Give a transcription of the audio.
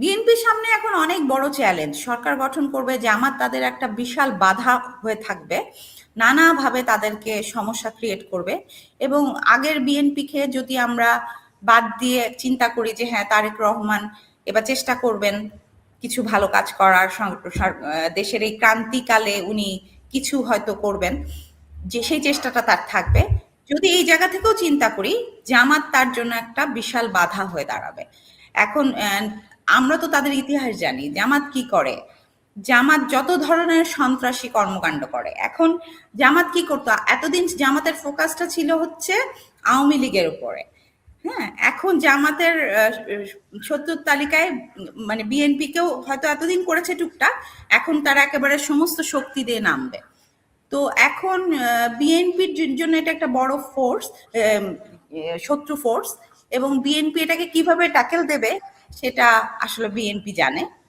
বিএনপির সামনে এখন অনেক বড় চ্যালেঞ্জ। সরকার গঠন করবে, জামাত তাদের একটা বিশাল বাধা হয়ে থাকবে, নানাভাবে তাদেরকে সমস্যা ক্রিয়েট করবে। এবং আগের বিএনপিকে যদি আমরা বাদ দিয়ে চিন্তা করি যে হ্যাঁ, তারেক রহমান এবার চেষ্টা করবেন কিছু ভালো কাজ করার, দেশের এই ক্রান্তিকালে উনি কিছু হয়তো করবেন, যে সেই চেষ্টাটা তার থাকবে। যদি এই জায়গা থেকেও চিন্তা করি, জামাত তার জন্য একটা বিশাল বাধা হয়ে দাঁড়াবে। এখন আমরা তো তাদের ইতিহাস জানি, জামাত কি করে। জামাত যত ধরনের সন্ত্রাসী কর্মকাণ্ড করে। এখন জামাত কি করতো, এতদিন জামাতের ফোকাসটা ছিল হচ্ছে আওয়ামী লীগের উপরে। হ্যাঁ, এখন জামাতের শত্রুর তালিকায় মানে বিএনপিকেও হয়তো এতদিন করেছে টুকটাক, এখন তারা একেবারে সমস্ত শক্তি দিয়ে নামবে। তো এখন বিএনপির জন্য এটা একটা বড় ফোর্স, শত্রু ফোর্স। এবং বিএনপি এটাকে কিভাবে ট্যাকেল দেবে সেটা আসলে বিএনপি জানে।